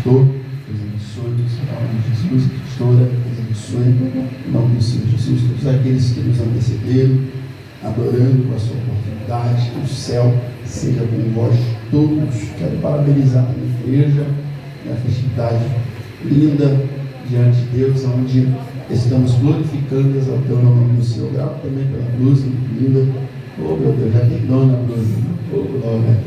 pastor, Deus abençoe, em nome de Jesus, pastora, Deus abençoe, em nome do Senhor Jesus, todos aqueles que nos antecederam, adorando com a sua oportunidade, que o céu seja com vós todos. Quero parabenizar a minha igreja, na festividade linda diante de Deus, onde estamos glorificando, exaltando o nome do Senhor. Grato também pela blusa linda. Oh meu Deus, já tem dona a blusa. Oh glória,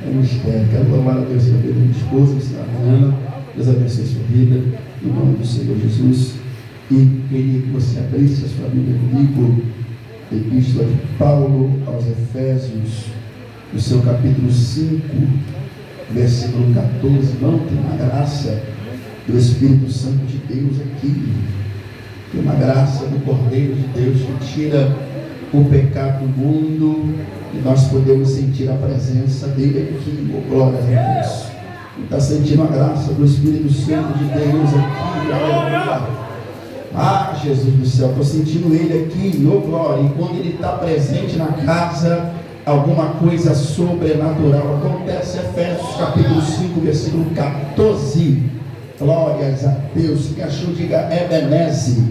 é um mistério. Quero louvar a Deus pela vida da minha esposa, a Ana. Deus abençoe a sua vida, em nome do Senhor Jesus. E queria que você abrisse a sua Bíblia comigo, Epístola de Paulo aos Efésios, no seu capítulo 5, versículo 14. Não, tem uma graça do Espírito Santo de Deus aqui. Tem uma graça do Cordeiro de Deus que tira o pecado do mundo, e nós podemos sentir a presença dele aqui. Oh, glória a Deus. Está sentindo a graça do Espírito Santo de Deus aqui. Aleluia. Ah, Jesus do céu, estou sentindo ele aqui. Oh, glória. E quando ele está presente na casa, alguma coisa sobrenatural acontece. Efésios capítulo 5, versículo 14. Glórias a Deus. Que achou, diga Ebenezer.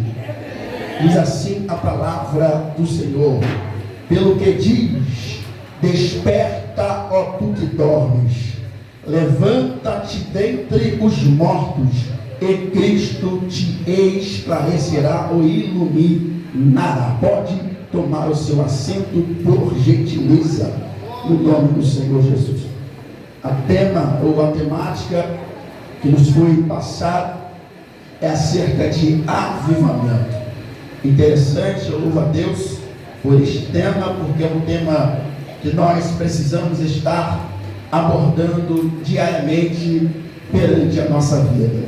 Diz assim a palavra do Senhor: pelo que diz, desperta, ó tu que dormes, levanta-te dentre os mortos, e Cristo te esclarecerá ou iluminará. Pode tomar o seu assento, por gentileza, no nome do Senhor Jesus. A temática que nos foi passada é acerca de avivamento. Interessante, eu louvo a Deus por este tema, porque é um tema que nós precisamos estar abordando diariamente perante a nossa vida.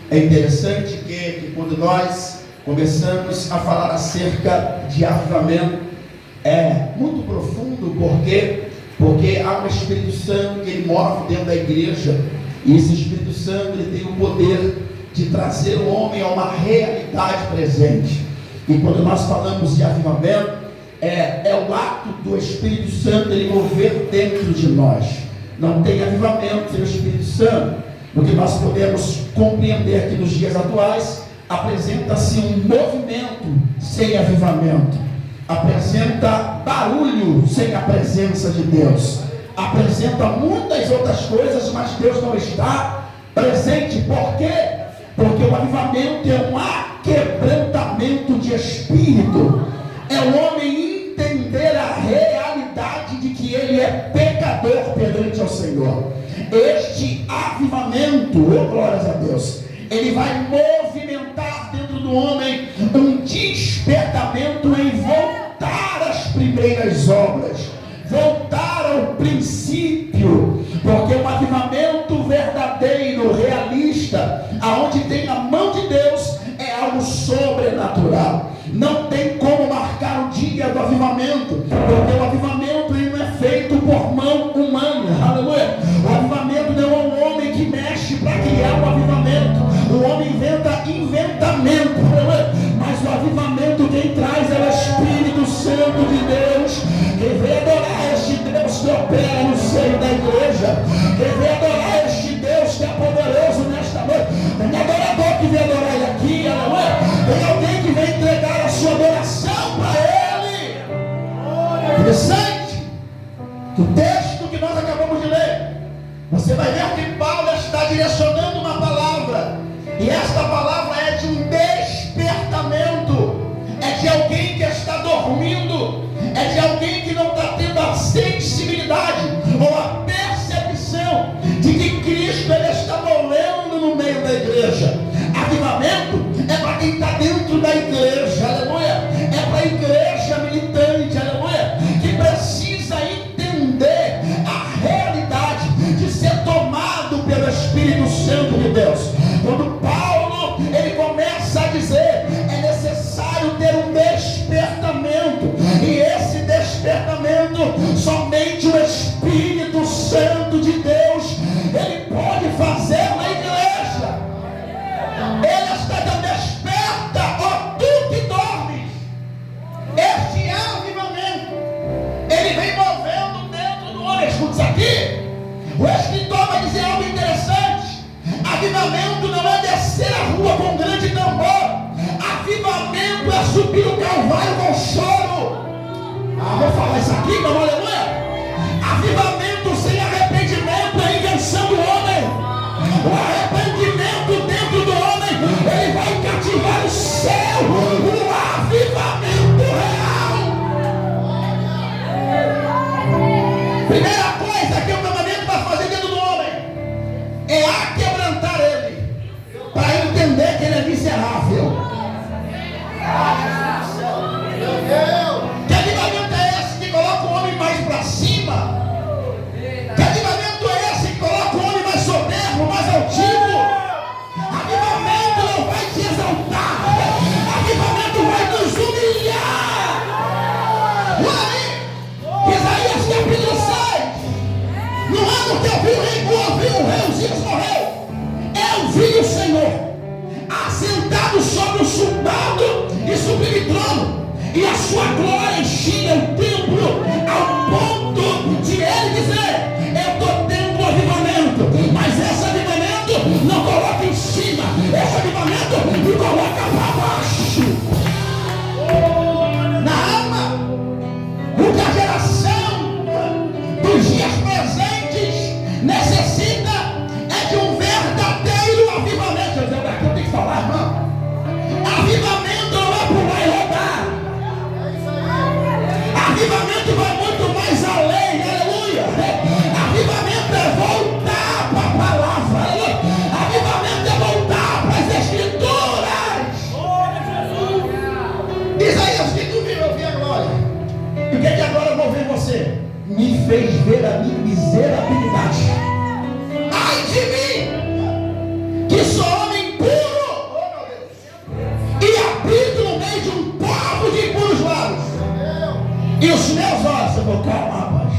É interessante que quando nós começamos a falar acerca de avivamento, é muito profundo, porque há um Espírito Santo que ele move dentro da igreja, e esse Espírito Santo ele tem o poder de trazer o homem a uma realidade presente. E quando nós falamos de avivamento, é o ato do Espírito Santo ele mover dentro de nós. Não tem avivamento sem o Espírito Santo. No que nós podemos compreender que nos dias atuais apresenta-se um movimento sem avivamento, apresenta barulho sem a presença de Deus, apresenta muitas outras coisas, mas Deus não está presente. Por quê? Porque o avivamento é um aquebrantamento de espírito, é o homem entender a realidade de que ele é pecador perante ao Senhor. Este avivamento, oh glórias a Deus, ele vai movimentar dentro do homem um despertamento em voltar às primeiras obras, voltar ao princípio, porque um avivamento verdadeiro, realista, aonde tem a mão de Deus, é algo sobrenatural. Não tem como marcar o dia do avivamento, porque o avivamento ele não é feito por mão humana. Aleluia. O avivamento não é um homem que mexe para criar um avivamento. O homem inventa inventamento. Aleluia. Mas o avivamento quem traz é o Espírito Santo de Deus. Quem vem adorar este Deus que opera no seio da igreja, quem vem adorar este Deus que é poderoso nesta noite. Tem adorador que vem adorar ele aqui. Aleluia. Tem alguém que vem entregar a sua adoração para ele. Interessante que o texto que nós acabamos de ler, você vai ver que Paulo está direcionando uma palavra, e esta palavra é de um despertamento, é de alguém que está dormindo, é de alguém que não está tendo a sensibilidade ou a percepção de que Cristo ele está morando no meio da igreja. Avivamento é para quem está dentro da igreja, aleluia. É para a igreja militante, aleluia, que precisa entender a realidade de ser tomado pelo Espírito Santo de Deus. Quando Paulo ele começa a dizer, é necessário ter um despertamento, e esse despertamento somente o Espírito Santo de Deus ele pode fazer na igreja. Ele está dando desperta, ó tu que dormes. Este avivamento ele vem movendo dentro do homem. Escuta isso aqui. O escritor vai dizer algo interessante. subir o Calvário com choro. Vou falar isso aqui, meu aleluia. Avivamento sem arrependimento é invenção do homem. O arrependimento dentro do homem, ele vai cativar o céu. O avivamento real. Primeira coisa que o avivamento vai fazer dentro do homem é aquebrantar ele, para entender que ele é miserável. Que avivamento é esse que coloca o homem mais para cima? Que avivamento é esse que coloca o homem mais soberbo, mais altivo? Avivamento não vai te exaltar, avivamento vai nos humilhar. Isaías capítulo 6. No ano que eu vi o rei Uzias morreu, eu vi o Senhor assentado sobre o chumbado e sublime trono, e a sua glória enchia o templo, ao ponto de ele dizer: eu estou tendo um avivamento, mas esse avivamento não coloca em cima, esse avivamento me coloca para baixo, na alma. O que a geração dos dias presentes necessita é de um verdadeiro avivamento. Eu tenho que falar, irmão. Avivamento não é pular e rodar. Avivamento vai muito mais além, aleluia. Avivamento é voltar para a palavra, aleluia. Avivamento é voltar para as escrituras. Isaías, o que tu viu? Eu vi a glória. E o que é que agora eu vou ver você? Me fez ver a minha miserabilidade. Ai de mim, que sou homem puro, e habito no meio de um povo de impuros lábios, e os meus olhos, eu vou calmar, rapaz.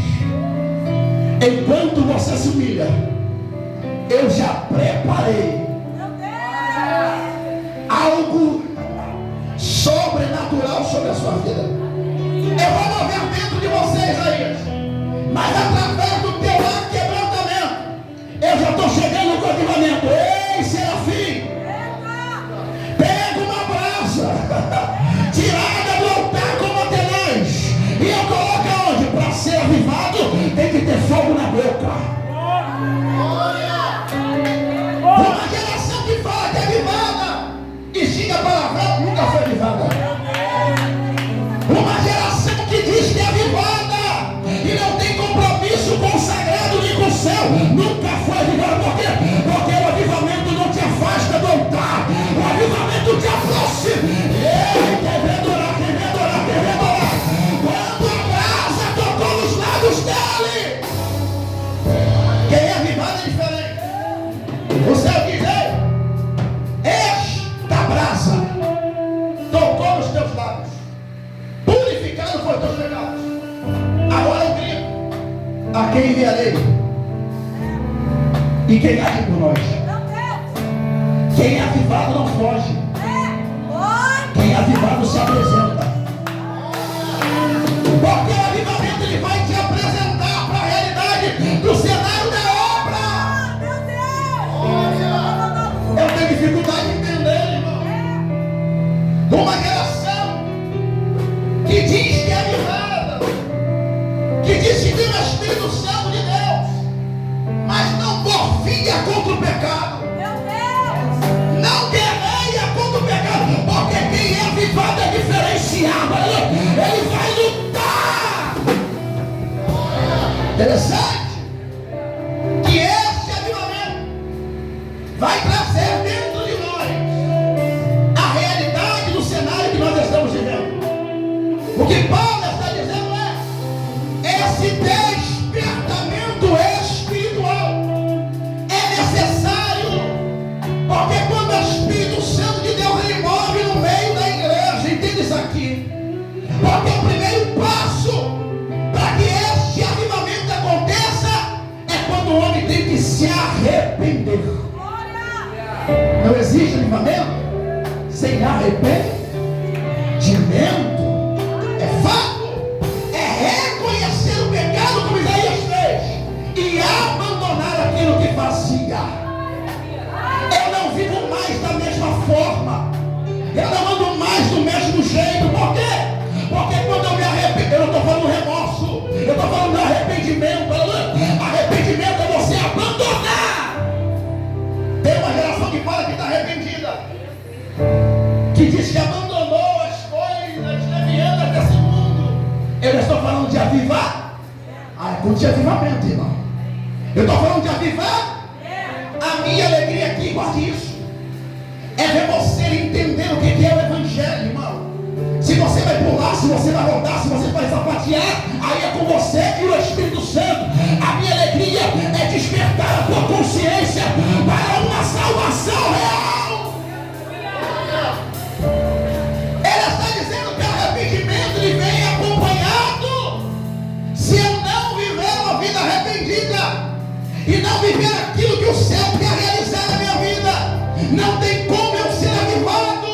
Enquanto você se humilha, eu já preparei algo sobrenatural sobre a sua vida. Eu vou mover dentro de vocês aí, mas através do teu quebrantamento, eu já estou chegando com o avivamento. Ei, Serafim, pega uma brasa tirada do altar como Atenaz, e eu coloco aonde? Para ser avivado tem que ter fogo na boca. Uma geração que fala que é avivada e xinga palavrão nunca foi avivada. Uma geração que diz que é avivada e não tem compromisso com o sagrado nem com o céu nunca foi avivada. Por quê? Porque o avivamento não te afasta do altar, o avivamento te aproxima. Ei, quer ver adorar, quer ver adorar, quer ver adorar. Quando a brasa tocou nos lábios dele, quem é avivado é diferente. O céu diz: esta brasa tocou nos teus lábios, purificado foi teus pecados. Agora eu grito: a quem enviarei? E quem há por nós? Quem é avivado não foge. Quem é avivado se apresenta. Porque o avivamento ele vai te apresentar para a realidade do cenário da obra. Eu tenho dificuldade de entender, irmão. Uma geração que diz que é avivada, que diz que tem o Espírito Santo de Deus, mas não porfia contra o pecado. Não guerreia contra o pecado, porque quem é avivado é diferenciado. Ele vai lutar. Interessante que esse avivamento vai trazer dentro de nós a realidade do cenário que nós estamos vivendo. O que Paulo está dizendo é: esse despertamento espiritual é necessário, porque quando o Espírito Santo de Deus ele move no meio da igreja, entende isso aqui? Porque o primeiro passo para que este avivamento aconteça é quando o homem tem que se arrepender. Não existe avivamento sem arrependimento. É fato, é reconhecer o pecado como Isaías fez e abandonar aquilo que fazia. Eu não vivo mais da mesma forma, eu não ando mais do mesmo jeito. arrependimento. Arrependimento é você abandonar. Tem uma geração que fala que está arrependida, que diz que abandonou as coisas levianas desse mundo. Eu não estou falando de avivar. É culto de avivamento, irmão. Eu estou falando de avivar. A minha alegria aqui, guarde isso, é ver você entender o que é o Evangelho, irmão. Se você vai pular, se você vai rodar, se você vai sapatear, aí é com você e o Espírito Santo. A minha alegria é despertar a tua consciência para uma salvação real. Ele está dizendo que o arrependimento ele vem acompanhado. Se eu não viver uma vida arrependida e não viver aquilo que o céu quer realizar na minha vida, não tem como eu ser avivado.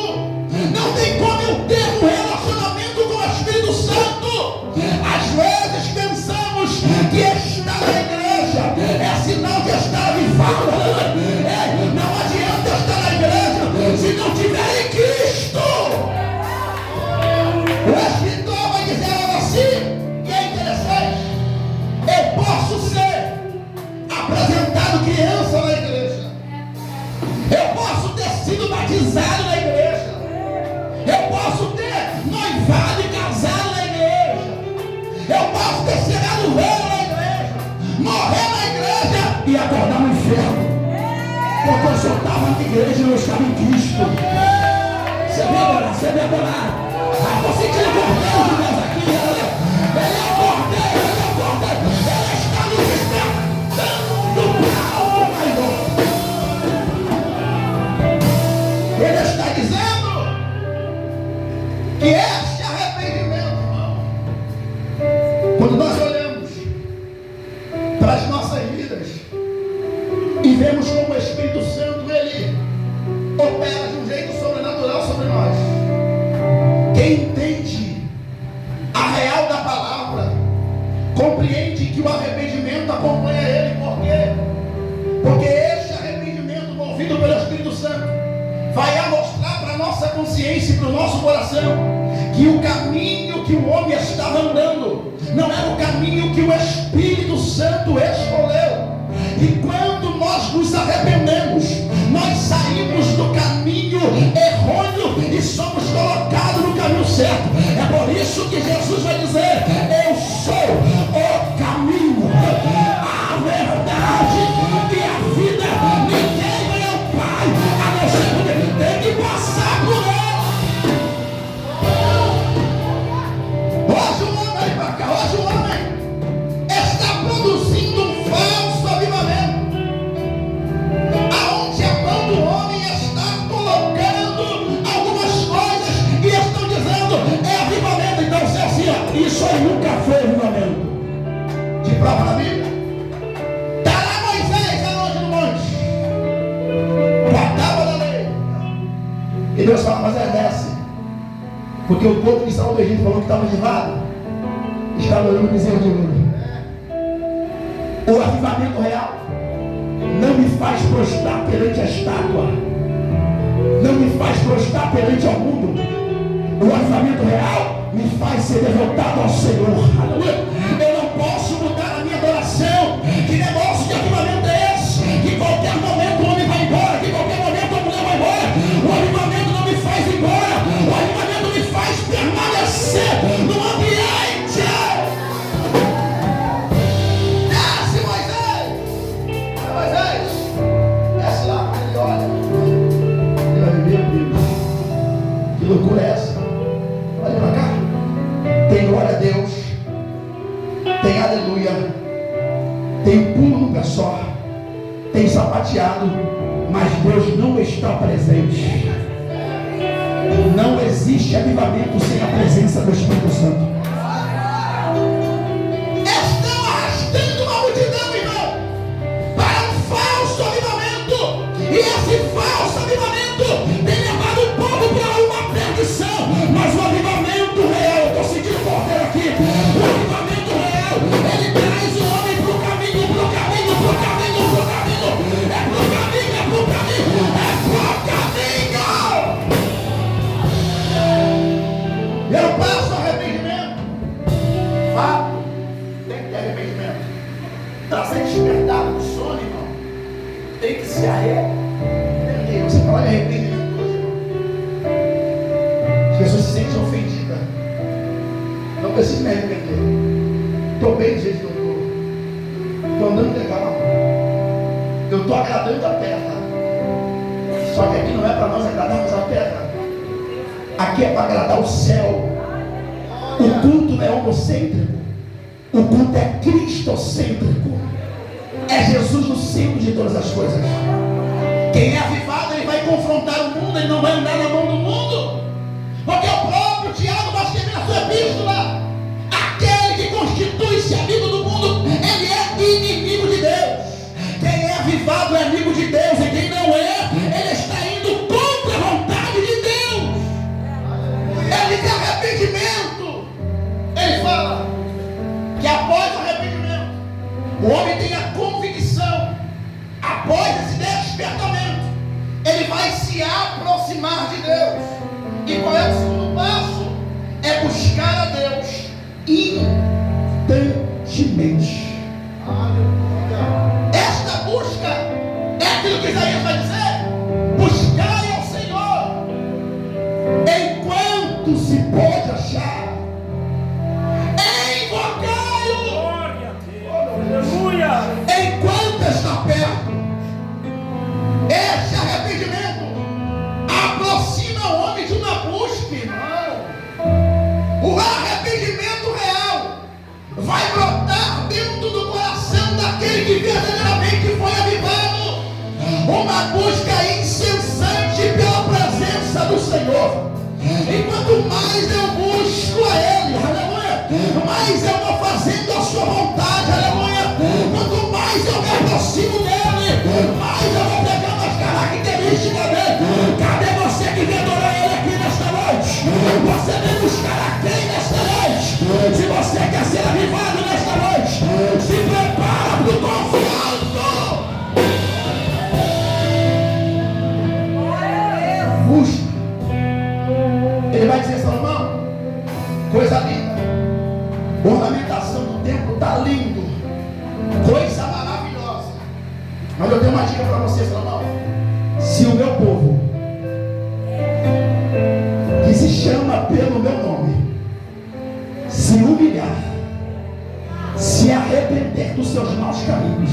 Não tem como eu ter um relacionamento com o Espírito Santo. Às vezes pensamos que estar na igreja é sinal de estar avivado. Não adianta estar na igreja se não tiver em Cristo. O escritor vai dizer algo assim, e é interessante. Eu posso ser apresentado criança na igreja. Eu posso ter sido batizado na igreja. Eu posso ter noivado e casado na igreja. Eu posso ter chegado velho na igreja, morrer na igreja e acordar no inferno. Porque eu só estava na igreja e eu estava em Cristo. Você me adorar, você me adorar. Você tira o cordeiro de Deus aqui. Ele é cordeiro, ele é cordeiro. Ele está nos despertando para algo maior. Ele está dizendo que este arrependimento, irmão, quando nós olhamos para as nossas vidas e vemos como o Espírito Santo ele opera de um jeito sobrenatural sobre nós, quem entende a real da palavra compreende que o arrependimento acompanha ele. Por quê? Porque este arrependimento movido pelo Espírito Santo vai mostrar para a nossa consciência e para o nosso coração que o caminho que o homem estava andando não era o caminho que o Espírito Santo escolheu. E quando nós nos arrependemos, nós saímos do caminho errôneo e somos colocados no caminho certo. É por isso que Jesus vai dizer: eu sou o caminho, a verdade e a vida. Ninguém vai ao Pai a não ser por ele. Tem que passar por ele. Hoje o homem, aí pra cá, hoje o homem está produzindo um falso avivamento, aonde a mão do homem está colocando algumas coisas e estão dizendo é avivamento. Então, se assim, ó, isso aí nunca foi avivamento. De prova na Bíblia. Está lá Moisés aonde no monte, com a tábua da lei, e Deus fala: mas desce, porque o povo que saiu do Egito falou que estava avivado, estava olhando o bezerro de ouro. O avivamento real não me faz prostrar perante a estátua, não me faz prostrar perante o mundo. O avivamento real me faz ser derrotado ao Senhor. Aleluia. Eu não posso mudar a minha adoração. Que negócio de avivamento é esse? Que qualquer momento o homem vai embora, que qualquer momento a mulher vai embora. O avivamento não me faz ir embora. O avivamento me faz permanecer no ambiente. Desce, Moisés! Moisés! Desce lá, ele olha. Meu Deus, que loucura é essa? Olha pra cá. Tem glória a Deus, tem aleluia, tem pulo no pé só, tem sapateado, mas Deus não está presente. Não existe avivamento sem a presença do Espírito Santo. Estão arrastando uma multidão, irmão, para um falso avivamento, e esse falso avivamento tem levado o povo para uma perdição. Mas o avivamento real, eu estou sentindo o cordeiro aqui, o avivamento real, ele traz o homem para o caminho, para o caminho, para o caminho, para o caminho, é para o caminho, é para o caminho, é para o caminho. Eu passo arrependimento, tem que se arrepender. Você fala de arrependimento hoje, irmão. As pessoas se sentem ofendidas. Não preciso me arrepender. Estou bem do jeito que eu estou. Estou andando legal. Eu estou agradando a terra. Só que aqui não é para nós agradarmos a terra. Aqui é para agradar o céu. O culto não é homocêntrico. O culto é cristocêntrico. É Jesus no centro de todas as coisas. Quem é avivado, ele vai confrontar o mundo. Ele não vai andar na mão do mundo. Porque o próprio Tiago vai escrever na sua epístola: aquele que constitui-se amigo do mundo, ele é inimigo de Deus. Quem é avivado é amigo de Deus. E quem não é, ele está indo contra a vontade de Deus. Ele tem arrependimento. Ele fala que após o arrependimento, o homem tem a convicção. Após esse despertamento, ele vai se aproximar de Deus. E qual é o segundo passo? É buscar a Deus instantemente. Esta busca é aquilo que Isaías vai dizer: buscai ao Senhor enquanto se pode achar, invocai-o enquanto está perto. Este arrependimento aproxima o homem de uma busca, irmão. O arrependimento real vai brotar dentro do coração daquele que verdadeiramente foi avivado. Uma busca incessante pela presença do Senhor. E quanto mais eu busco a Ele, aleluia, mais eu vou fazendo a sua vontade, aleluia. Quanto mais eu me aproximo dele, mais eu vou pegando as características dele. Cadê você que vem adorar Ele aqui nesta noite? Você vem buscar a quem nesta noite? Se você quer ser avivado nesta noite, se prepara para o confronto. Busca. Ele vai dizer: Salomão, coisa linda, ornamentação do templo está lindo, coisa maravilhosa. Mas eu tenho uma dica para você, Salomão. Se o meu povo, que se chama pelo meu nome, se humilhar, se arrepender dos seus maus caminhos,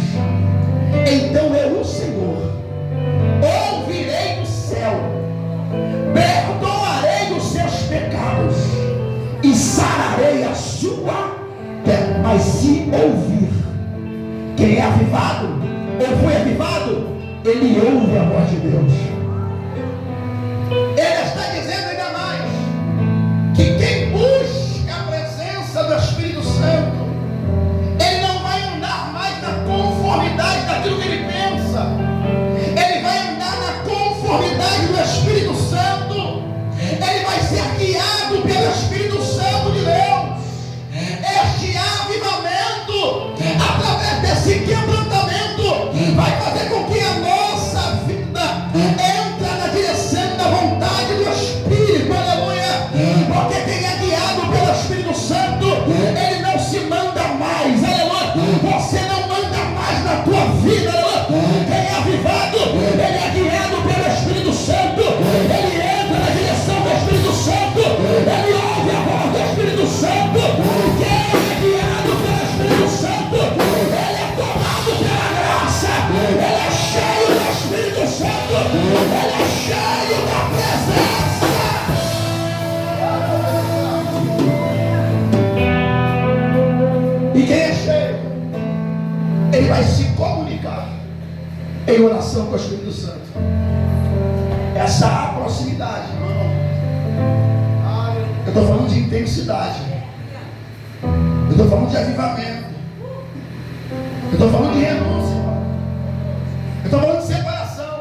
então eu, o Senhor, ouvirei do céu, perdoarei os seus pecados e sararei a sua terra. Mas se ouvir, quem é avivado ou foi avivado, ele ouve a voz de Deus. Ele está dizendo ainda mais que quem busca a presença do Espírito Santo, ele não vai andar mais na conformidade daquilo que ele pensa. Ele vai andar na conformidade do Espírito Santo. Ele vai ser guiado pelo Espírito Santo de Deus. Este avivamento, através desse quebrantamento, vai fazer com que a nossa vida entre na direção da vontade do Espírito, aleluia. Porque quem é guiado pelo Espírito Santo, ele não se manda mais, aleluia. Você não manda mais na tua vida, aleluia. Quem é avivado, ele é guiado pelo Espírito Santo. Ele entra na direção do Espírito Santo, ele ouve a voz do Espírito Santo. Quem é guiado pelo Espírito Santo, ele é tomado pela graça, ele é cheio do Espírito Santo, ele é cheio da presença. E quem é cheio, ele vai se comunicar em oração com o Espírito Santo. Essa proximidade, irmão, eu estou falando de intensidade, eu estou falando de avivamento, eu estou falando de renúncia, eu estou falando de separação.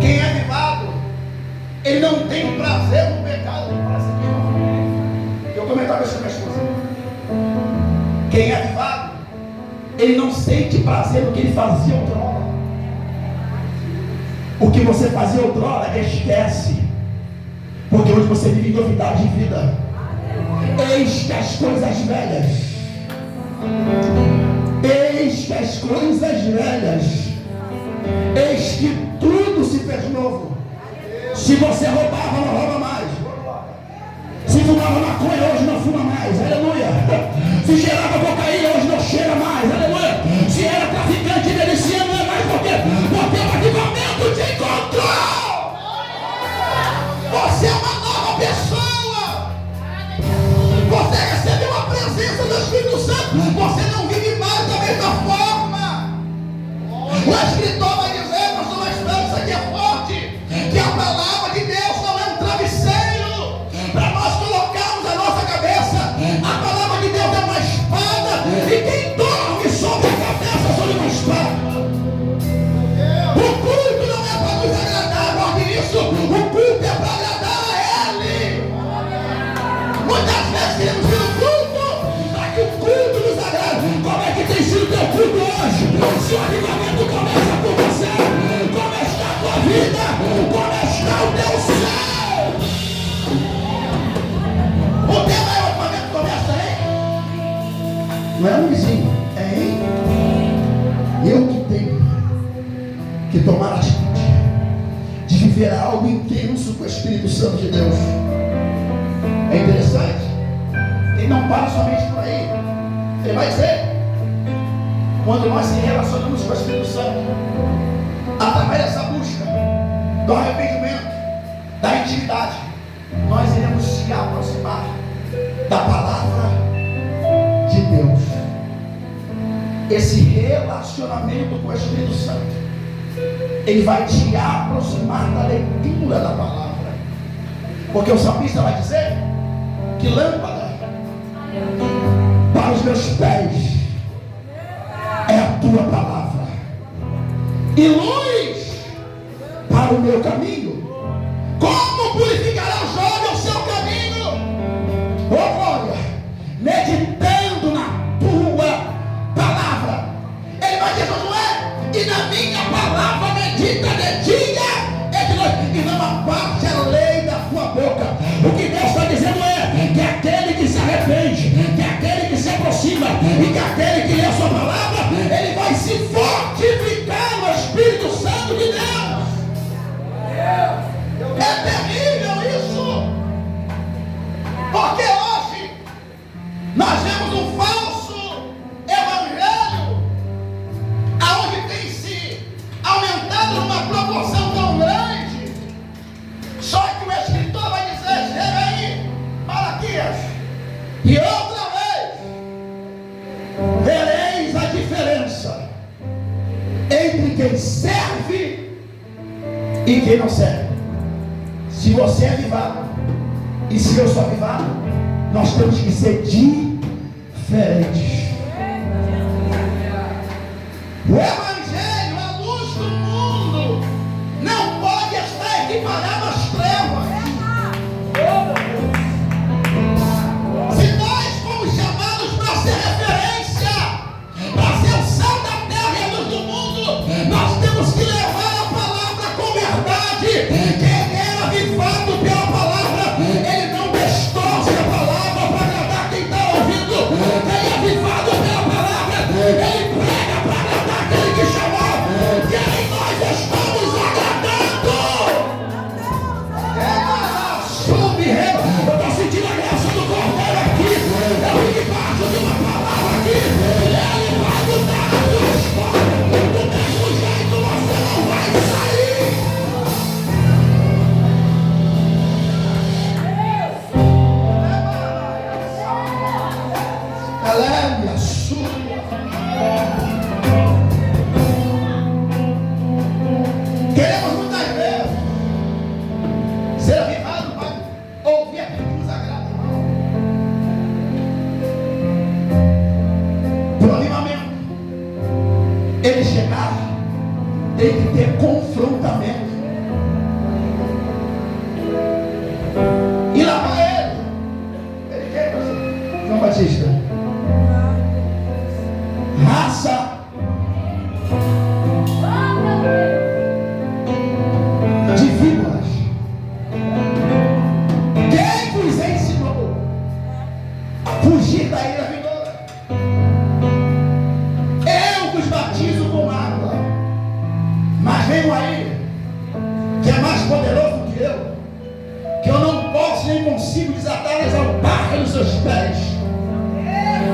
Quem é avivado, ele não tem prazer no pecado. Eu comentava isso com a minha esposa. Quem é avivado, ele não sente prazer no que ele fazia outrora. O que você fazia outrora, esquece. Porque hoje você vive novidade de vida. Eis que as coisas velhas, eis que as coisas velhas que tudo se fez novo. Se você roubava, não rouba mais. Se fumava maconha, hoje não fuma mais. Aleluia. Se cheirava cocaína, hoje não cheira mais. Aleluia. Se era traficante, delicia, não é mais porque o avivamento te encontrou. Você é uma nova pessoa. Você recebeu a presença do Espírito Santo. Você não vive mais da mesma forma. O escritor vai dizer, pastor, a esperança aqui é forte, que a palavra de Deus não é um travesseiro para nós colocarmos a nossa cabeça. A palavra de Deus é uma espada, e quem dorme sobre a cabeça sobre uma espada. O culto não é para nos agradar, guarde isso. O culto é para agradar a Ele. Muitas vezes queremos vir no culto para que o culto nos agrade. Como é que tem sido o teu culto hoje? Se o avivamento começa por você, como está a tua vida? Como está o teu céu? O tema é o avivamento começa aí. Não é um vizinho, é em. Eu que tenho que tomar a atitude de viver algo intenso com o Espírito Santo de Deus. É interessante. Ele não para somente por aí. Ele vai dizer, quando nós se relacionamos com o Espírito Santo, através dessa busca do arrependimento, da intimidade, nós iremos se aproximar da palavra de Deus. Esse relacionamento com o Espírito Santo, ele vai te aproximar da leitura da palavra. Porque o salmista vai dizer que lâmpada para os meus pés é a tua palavra, e luz para o meu caminho. Como purificará o jovem o seu caminho? Oh glória! Meditando na tua palavra. Ele vai dizer, Josué, e na minha palavra medita de dia e de noite, e não aparte a lei da tua boca. O que Deus está dizendo é que aquele que se arrepende, que aquele que se aproxima, e que aquele que lê a sua palavra, ele vai se fortificar no Espírito Santo de Deus. É terrível isso, porque hoje nós vemos um falso evangelho, aonde tem se aumentado numa proporção tão grande. Só que o escritor vai dizer, chega aí, Malaquias, e outra vez vereis a diferença entre quem serve e quem não serve. Se você é avivado e se eu sou avivado, nós temos que ser diferentes. O evangelho, a luz do mundo, não pode estar equiparado às trevas. Se nós fomos chamados para ser referência, para ser o sal da terra e a luz do mundo, nós temos que levar a palavra com verdade. Quem é avivado pela palavra, ele não distorce a palavra para agradar quem está ouvindo. Quem é avivado pela palavra, ele prega para agradar aquele que chamou. Quem nós estamos agradando? Eu estou sentindo a graça do Cordeiro aqui. Eu vim debaixo de uma palavra aqui. Ele vai mudar a tua história. Do mesmo jeito você não vai sair. Aleluia, sua. Queremos muitas vezes ser avivado para ouvir aquilo que nos agrada, irmão. Para o avivamento, ele chegar, tem que ter confrontamento. E lá para ele quer, pastor João Batista, raça de víboras. Quem vos ensinou a fugir da ira vindoura? Eu vos batizo com água, Mas vem aí, que é mais poderoso do que eu não posso nem consigo desatar as alparcas dos seus pés.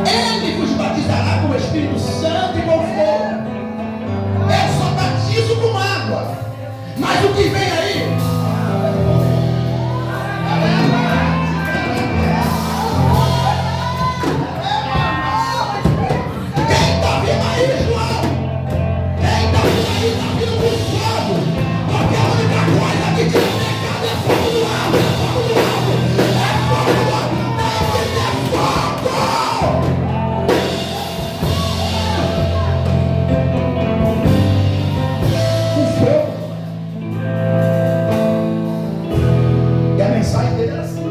Ele vos batizará com o Espírito Santo e com fogo. Eu só batizo com água, mas o que vem aí? Quem está vindo aí, João? Quem está vindo aí? Está vindo com fogo, porque a única coisa que tira o pecado é fogo do alto, é fogo do alto, é fogo do alto, tem que ter fogo! E a mensagem dele era assim, ó.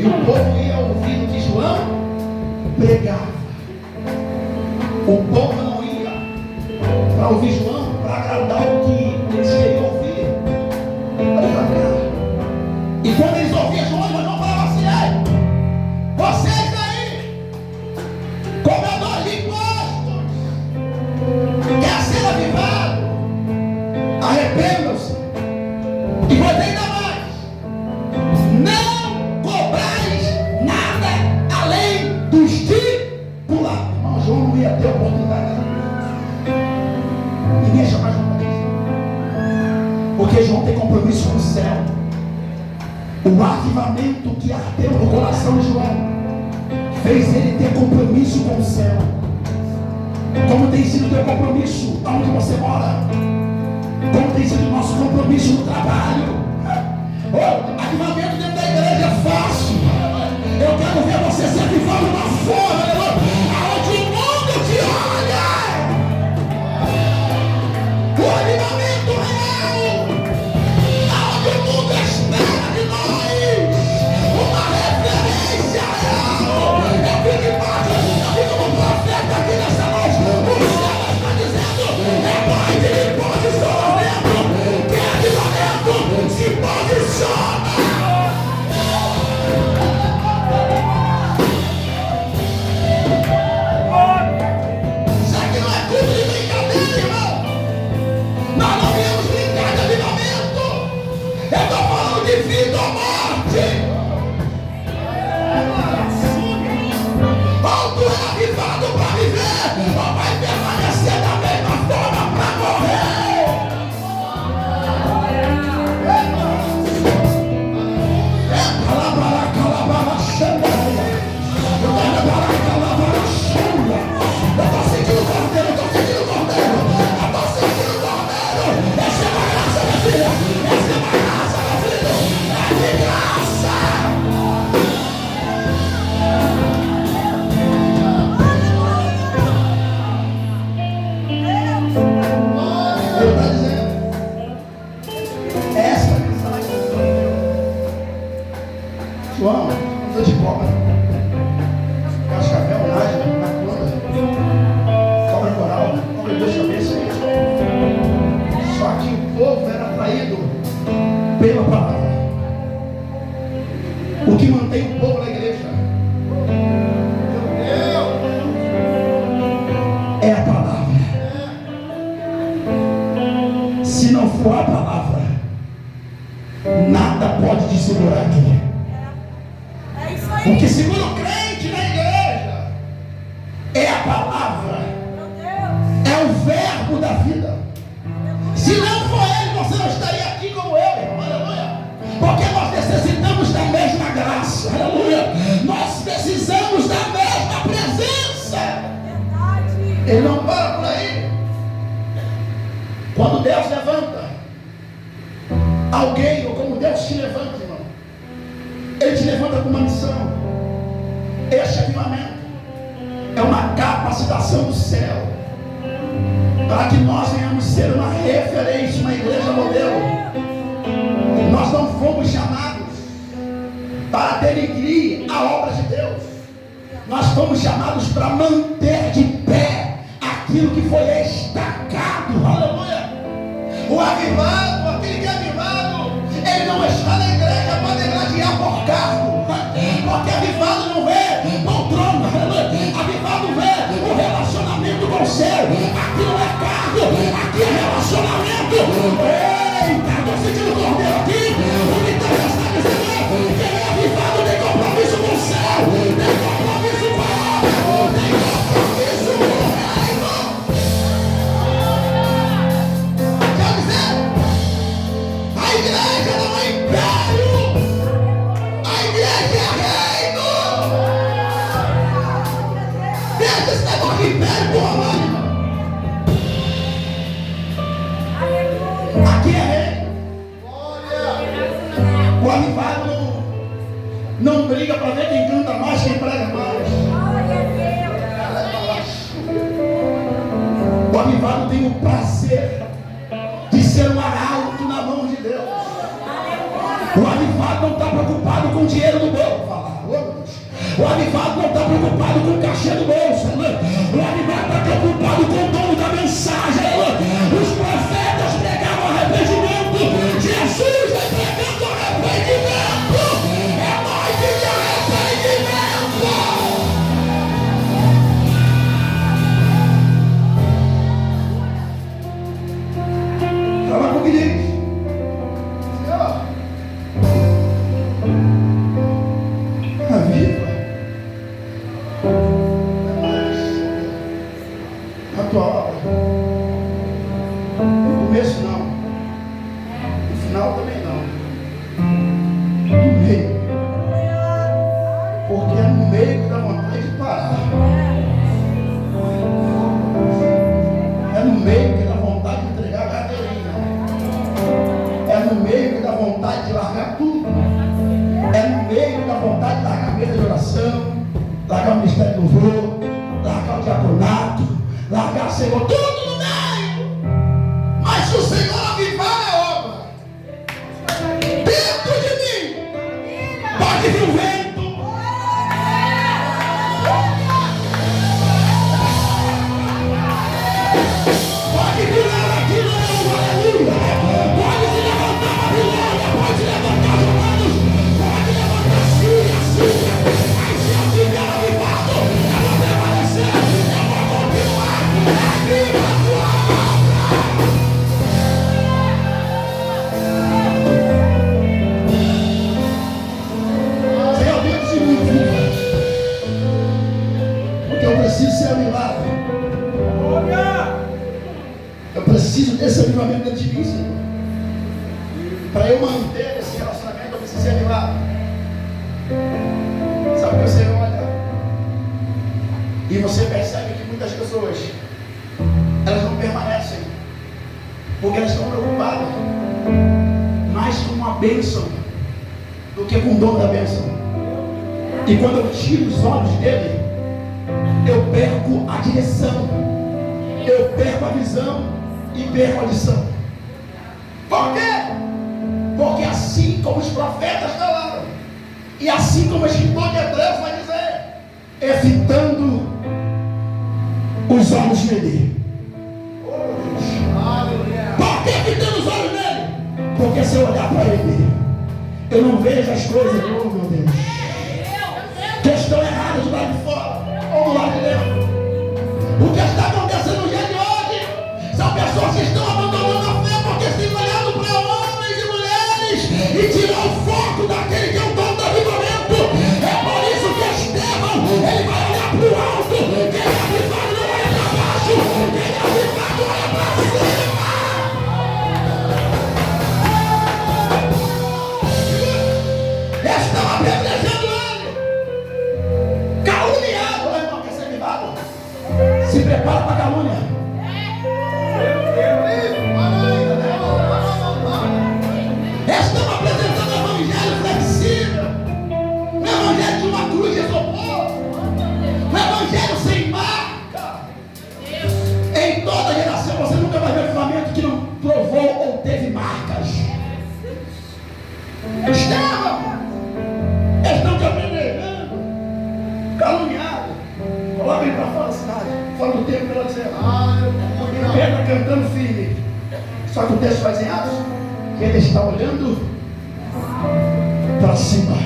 E o povo ia ouvir o que João pregava. O povo não ia para ouvir João para agradar o que eles queriam ouvir. E quando eles ouviam João falava assim: ei, vocês aí, cobradores de impostos, quer ser avivado? Arrependam-se. E vou dizer ainda mais: não cobrais nada além do estipulado. Irmão, João não ia ter oportunidade. Ninguém ia chamar João para isso, porque João tem compromisso com o céu. O avivamento que ardeu no coração de João fez ele ter compromisso com o céu. Como tem sido o teu compromisso aonde você mora? Como tem sido o nosso compromisso no trabalho? Avivamento dentro da igreja é fácil. Eu quero ver você se avivando lá fora, aonde o mundo te olha. O avivamento real, aonde o mundo espera de nós uma referência real. Eu fico embaixo, eu fico como profeta aqui nessa noite. O céu está dizendo: é mais de posicionamento. Que avivamento se posiciona. Isso aqui não é tudo de brincadeira, irmão. Nós não viemos brincar de avivamento. Eu estou falando de vida ou morte. Ou tu é avivado para viver, ou vai permanecer da mesma forma para morrer. João, não estou de cobra. Cascavel, nádia, macula, cobra coral, cobra de duas cabeças. Só que o povo era atraído pela palavra. O que mantém o povo na igreja é a palavra. Se não for a palavra, nada pode te segurar aqui. O que segura o crente na igreja é a palavra, é o verbo da vida. Se não for ele, você não estaria aqui como eu, irmão. Aleluia. Porque nós necessitamos da mesma graça. Aleluia. Nós precisamos da mesma presença. Ele não para por aí. Quando Deus levanta alguém, ou como Deus te levanta, irmão, Ele te levanta com uma missão. Este avivamento é uma capacitação do céu para que nós venhamos ser uma referência, uma igreja modelo. Nós não fomos chamados para denegrir a obra de Deus. Nós fomos chamados para manter de pé aquilo que foi estacado. Aleluia. O avivado, aquele que é avivado, ele não está na igreja para degladiar por cargo, porque avivado não vê poltrona, avivado vê o relacionamento com o céu. Aqui não é cargo, aqui é relacionamento. Aqui é rei. O avivado não briga para ver quem canta mais, quem prega mais. O avivado tem o prazer de ser um arauto na mão de Deus. O avivado não está preocupado com o dinheiro do bolso. O avivado não está preocupado com o cachê do bolso. O avivado está preocupado com o dono da mensagem. Os profetas pregavam arrependimento. Jesus vai pregando arrependimento. É noite de arrependimento. Fala com o que diz. Aviva a tua obra. No começo não, no final também não, no meio, porque é no meio que dá vontade de parar, é no meio que dá vontade de entregar a cadeirinha, é no meio que dá vontade de largar tudo, é no meio que dá vontade de largar a mesa de oração, largar o ministério do louvor, largar o diaconato, largar, Senhor, tudo no meio. Mas se o Senhor avivar a obra dentro de mim, pode vir o vento, pode vir aleluia, pode se levantar a Babilônia, pode levantar os romanos, pode levantar Síria, mas se eu tiver avivado, eu vou permanecer, eu vou continuar, viva a tua obra. Senhor Deus, se me viva, porque eu preciso ser avivado. Eu preciso desse avivamento dentro de mim, Senhor. Para eu manter esse relacionamento, eu preciso ser avivado. Sabe o que você olha? E você percebe que muitas pessoas, elas não permanecem, porque elas estão preocupadas mais com uma bênção do que com o dono da bênção. E quando eu tiro os olhos dele, eu perco a direção, eu perco a visão e perco a lição. Por quê? Porque assim como os profetas falaram, e assim como o escritor de Hebreus vai dizer, evitando os olhos nele. Por que evitando os olhos nele? Porque se eu olhar para ele, eu não vejo as coisas, oh meu Deus, que estão erradas do lado de fora ou do lado de dentro. O que está acontecendo no dia de hoje são pessoas que estão abandonando a fé porque estão olhando para homens e mulheres e tirar o foco daquele que é o dono do avivamento. É por isso que Estevão, ele vai olhar para o alto. Quem é avivado não olha para baixo, quem é avivado olha para cima. Estão apedrejando ele, caluniado. Meu irmão, quer ser avivado? Se prepara para a calúnia. Estão apresentando um evangelho flexível, um evangelho de uma cruz de isopor, um evangelho sem marca. Em toda geração você nunca vai ver um avivamento que não provou ou teve marcas. Estão te apedrejando, caluniado. Coloca ele para fora da cidade, fora do tempo pela dizer, Pedro cantando firme. Só que o texto faz em Atos que ele está olhando para cima.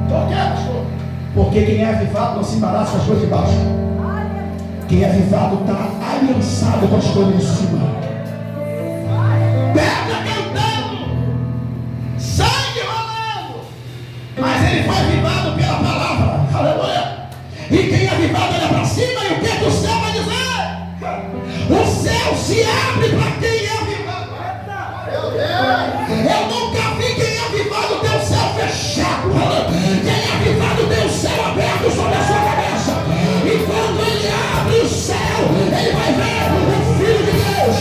Por quê, pastor? Porque quem é avivado não se embaraça com as coisas de baixo. Quem é avivado está aliançado com as coisas de cima. Pedro cantando, sangue rolando, mas ele foi avivado pela palavra. Aleluia. E quem é avivado olha para cima, e o que o céu vai dizer? O céu se abre para quem é avivado. Eu nunca vi quem é avivado ter o céu fechado. Quem é avivado tem o céu aberto sobre a sua cabeça. E quando ele abre o céu, ele vai ver o Filho de Deus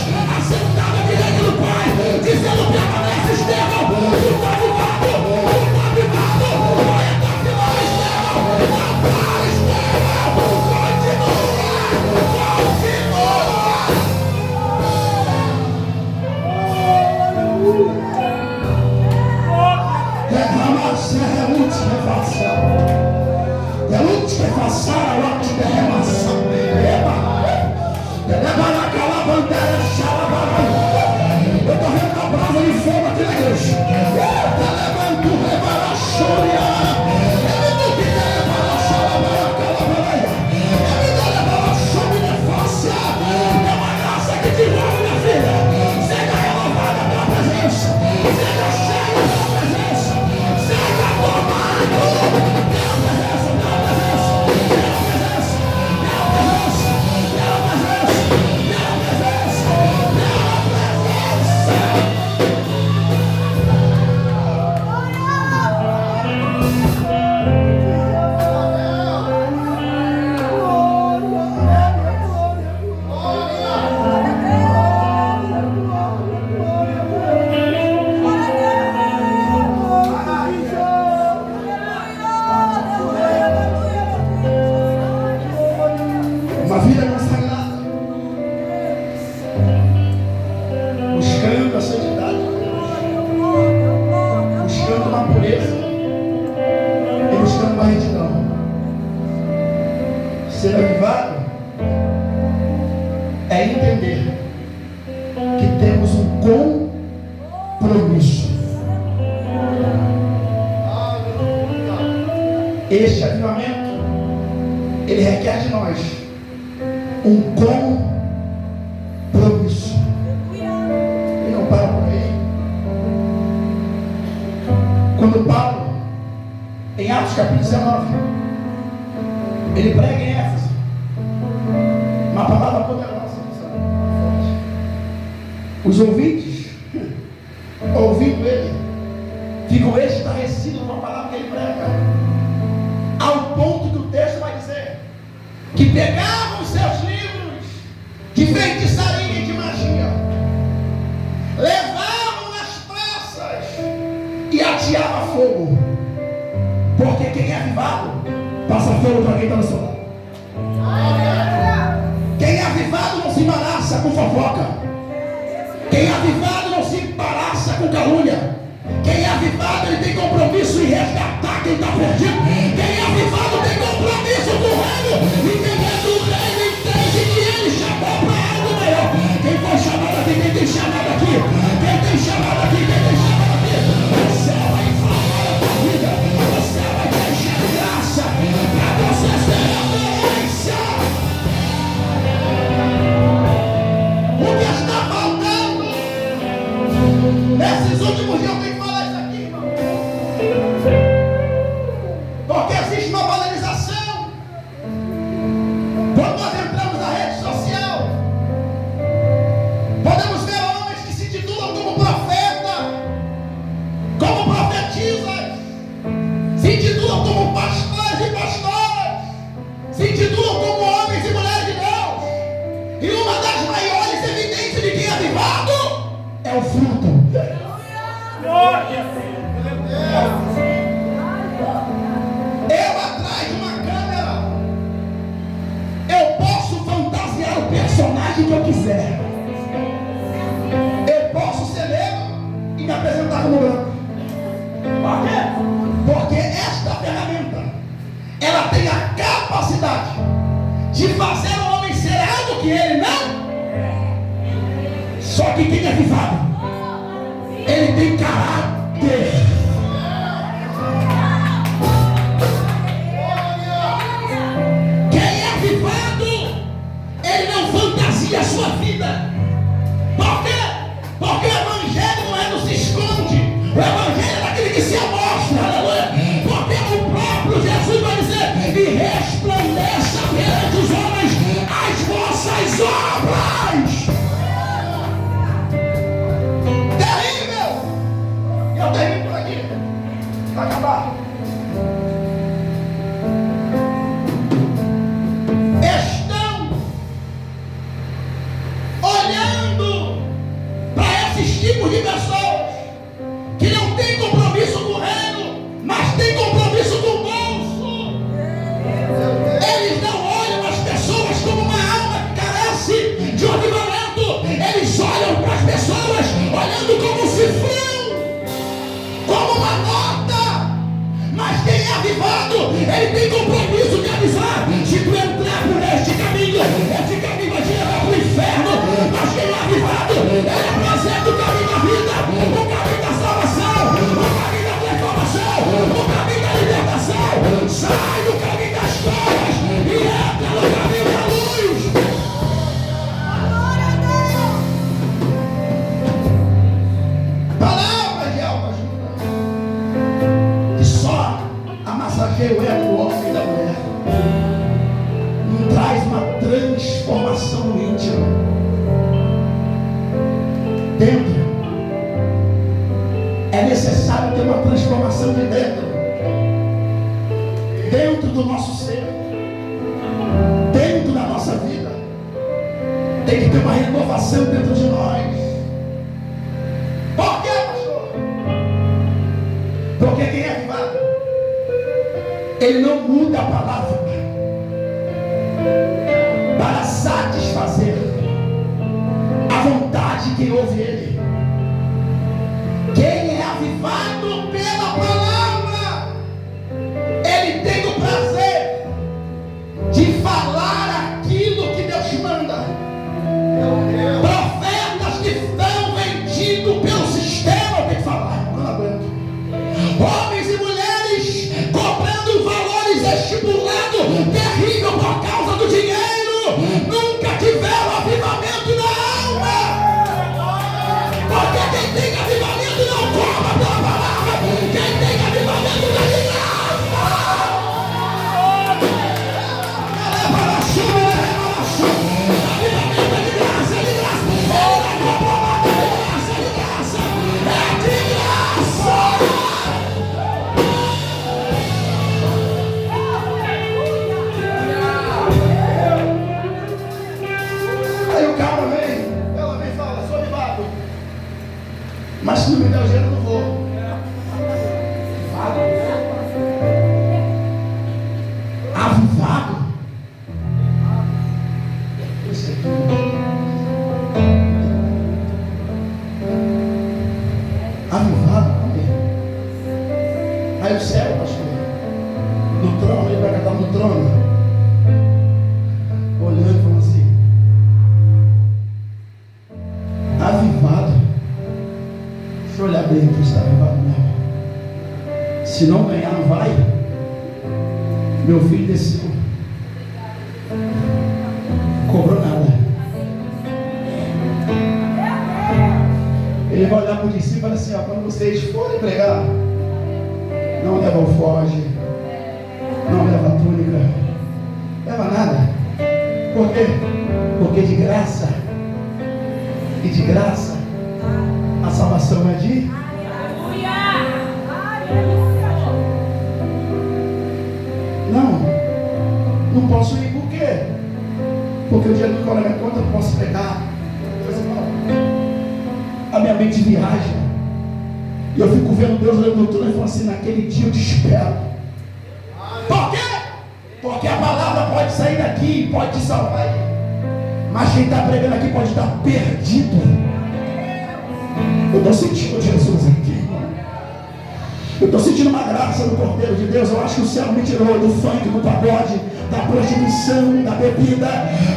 Ser avivado é entender que temos um compromisso. Este avivamento, ele requer de nós um compromisso. E não para por aí. Quando Paulo, em Atos capítulo 19, ele prega em Éfeso, uma palavra poderosa, os ouvintes, ouvindo ele, ficam estarrecidos com a palavra que ele prega, ao ponto que o texto vai dizer que pegavam os seus livros de feitiçaria e de magia, levavam nas praças e ateavam fogo, porque quem é avivado passa fogo para quem está no seu lado. Quem é avivado não se embaraça com fofoca. Quem é avivado não se embaraça com calúnia. Quem é avivado, ele tem compromisso em resgatar quem está perdido. Quem é avivado tem compromisso com o reino. E quem é do reino entende que ele chamou para algo melhor. Quem foi chamado aqui, quem tem chamado aqui, quem tem chamado aqui, quem tem chamado aqui, o céu vai falar a tua vida. O céu vai te encher de graça para você ser a delícia. O que está faltando nesses últimos dias, eu tenho que falar isso aqui, irmão, porque existe uma banalização. Quando nós entramos na rede social, podemos ver homens que se titulam como profeta, como profetisas, se titulam como pastores e pastoras, se titulam como homens e mulheres de Deus, e uma das maiores evidências de quem é avivado é o fruto. Eu atrás de uma câmera, eu posso fantasiar o personagem que eu quiser. Eu posso ser negro e me apresentar como branco. Por quê? Porque esta ferramenta, ela tem a capacidade de fazer o homem ser algo que ele não. Só que quem é avivado, ele tem caráter. Quem é avivado, ele não fantasia a sua vida. Por quê? Porque o evangelho não é do se esconde. O evangelho é daquele que se amostra. Aleluia. Porque o próprio Jesus vai dizer: e resplandeça perante os homens as vossas obras. Terrível. Eu termino por aqui para acabar. Estão olhando para esses tipos de pessoas que não têm compromisso com o reino, mas têm compromisso com o bolso. Eles não olham as pessoas como uma alma que carece de um avivamento. Eles olham para as pessoas olhando como se Ele apresenta o caminho da vida, o caminho da salvação, o caminho da transformação, o caminho da libertação. Sai do caminho das trevas e entra no caminho da luz. Palavras de autoajuda que só amassageia o ego do homem e da mulher. Não traz uma transformação no íntimo. Dentro é necessário ter uma transformação de dentro do nosso ser, dentro da nossa vida. Tem que ter uma renovação dentro de nós. Por quê, pastor? Porque quem é avivado, ele não muda a palavra para satisfazer a vontade de quem ouve ele. Quem é avivado pela palavra, ele tem o prazer de falar aquilo que Deus manda. Profetas que estão vendidos pelo sistema tem que falar, não aguento. Homens e mulheres cobrando valores estipulados, terrível por causa do dinheiro, nunca tiveram avivamento na alma. Porque quem tem avivamento não cobra pela palavra, quem tem avivamento dá de graça. Mas se não me der o dinheiro, eu não vou. Avivado? Avivado? Aí o céu, pastor, no trono, ele vai cantar no trono, olhando e falando assim: avivado. Deixa eu olhar bem aqui, está avivado mesmo. Se não ganhar, não vai. Meu filho desceu, cobrou nada. Ele vai olhar para o discípulo e falar assim: ó, quando vocês forem pregar, não leva alforje, não leva túnica, leva nada. Por quê? Porque de graça, e de graça a salvação é de não posso ir. Por quê? Porque o dia do na minha conta eu não posso pegar. A minha mente viaja e eu fico vendo Deus olhando no túnel e falando assim: naquele dia eu te espero. Por quê? Porque a palavra pode sair daqui e pode te salvar, mas quem está pregando aqui pode estar perdido. Eu estou sentindo Jesus aqui. Eu estou sentindo uma graça do Cordeiro de Deus. Eu acho que o céu me tirou do funk, do pagode, da prostituição, da bebida,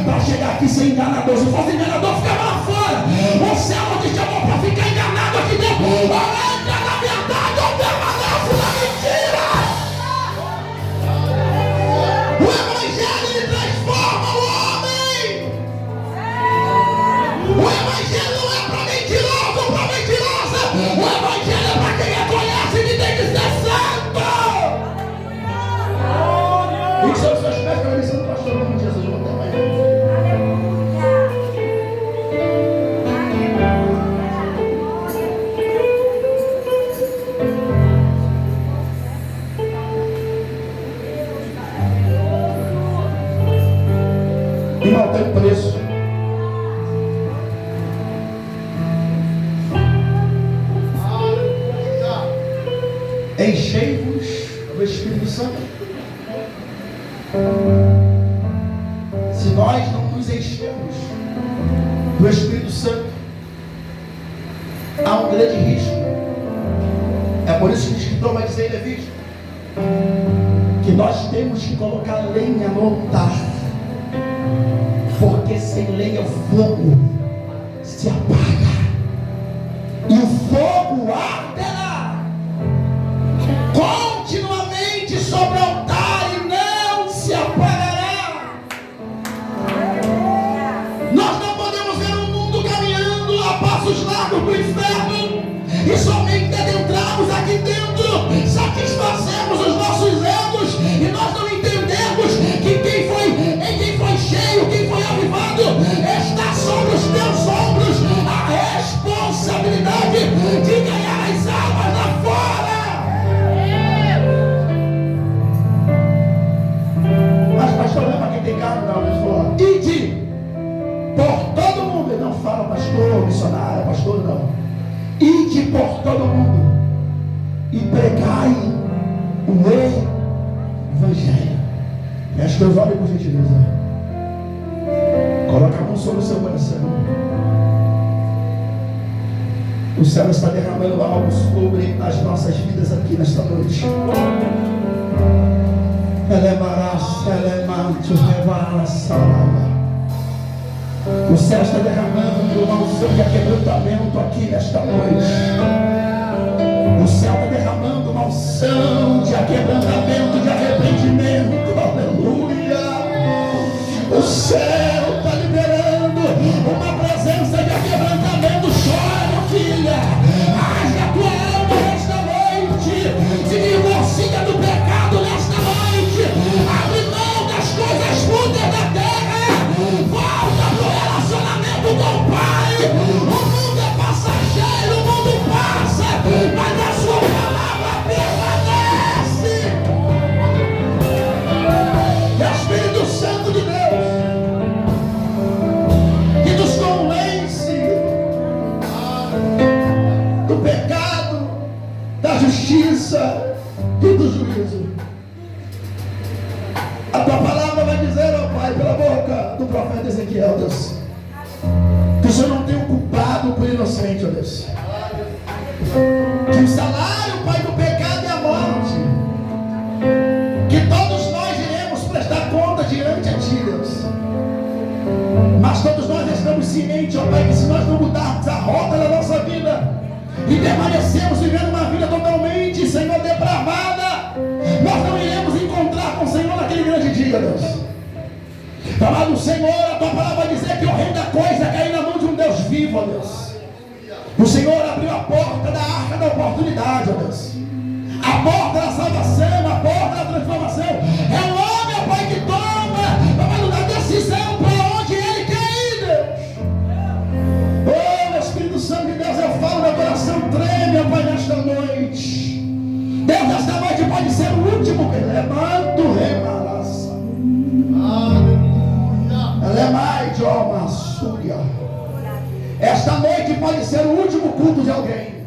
para chegar aqui ser enganador. Se fosse enganador, ficava lá fora. O céu não te chamou para ficar enganado aqui dentro. Ou entra na verdade ou permanece na mentira. O Evangelho ele transforma o homem. O Evangelho não é para mentiroso ou para mentirosa. O Evangelho é para quem reconhece que tem que ser santo. E que são os seus pés que eu disse no pastor, no nome de Jesus, eu vou ter mais. Irmão, tem preço. Enchei-vos do Espírito Santo. Se nós não nos enchermos do Espírito Santo, há um grande risco. É por isso que o escritor vai dizer em Levítico que nós temos que colocar lenha no altar, porque sem lenha o fogo se apaga. fogo arderá continuamente sobre o altar e não se apagará. Nós não podemos ver o mundo caminhando a passos largos para o inferno e somente adentrarmos aqui dentro, satisfazemos os nossos egos e nós não entendemos que em quem foi cheio, quem foi avivado, está sobre os teus ombros a responsabilidade de ganhar as almas lá fora. Mas pastor, não é para quem tem carro, não, mas fala, ide por todo mundo. Ele não fala pastor, missionário, pastor, não. Ide por todo mundo e pregai o Evangelho. Feche teus olhos, por gentileza. Coloca a mão sobre o seu coração. O céu está derramando algo sobre as nossas vidas aqui nesta noite. O céu está derramando uma unção de quebrantamento aqui nesta noite. O céu está derramando uma unção de quebrantamento, de arrependimento. Aleluia. O céu está liberando uma presença de quebrantamento. Chora, filha. Rasga a tua alma nesta noite. Se divorcia do pecado nesta noite. Abre mão das coisas fúteis da terra. Volta para o relacionamento com o Pai. O mundo é passageiro, o mundo passa, mas a sua palavra permanece. Espírito Santo de Deus, que nos convence do pecado, da justiça e do juízo. A tua palavra vai dizer, ó Pai, pela boca do profeta Ezequiel, Deus, que o Senhor não tem o culpado por inocente, ó Deus. Que o salário, Pai, do pecado é a morte. Que todos nós iremos prestar conta diante a Ti, Deus. Mas todos nós estamos cientes, ó Pai, que se nós não mudarmos a rota da nossa vida e permanecemos vivendo uma vida totalmente, Senhor, depravada, nós não iremos encontrar com o Senhor naquele grande dia, Deus. Amado Senhor, a tua palavra vai dizer que horrenda coisa é cair na mão de um Deus vivo, ó Deus. O Senhor abriu a porta da arca da oportunidade, ó Deus. A porta da salvação, a porta da transformação. É o homem, ó Pai, que toma, amado, a decisão para onde ele quer ir, Deus. Oh, Espírito Santo de Deus, eu falo, meu coração treme, ó Pai, nesta noite. Deus, esta noite pode ser o último levanto, remalaça. Ela é mais de uma súria. Esta noite pode ser o último culto de alguém.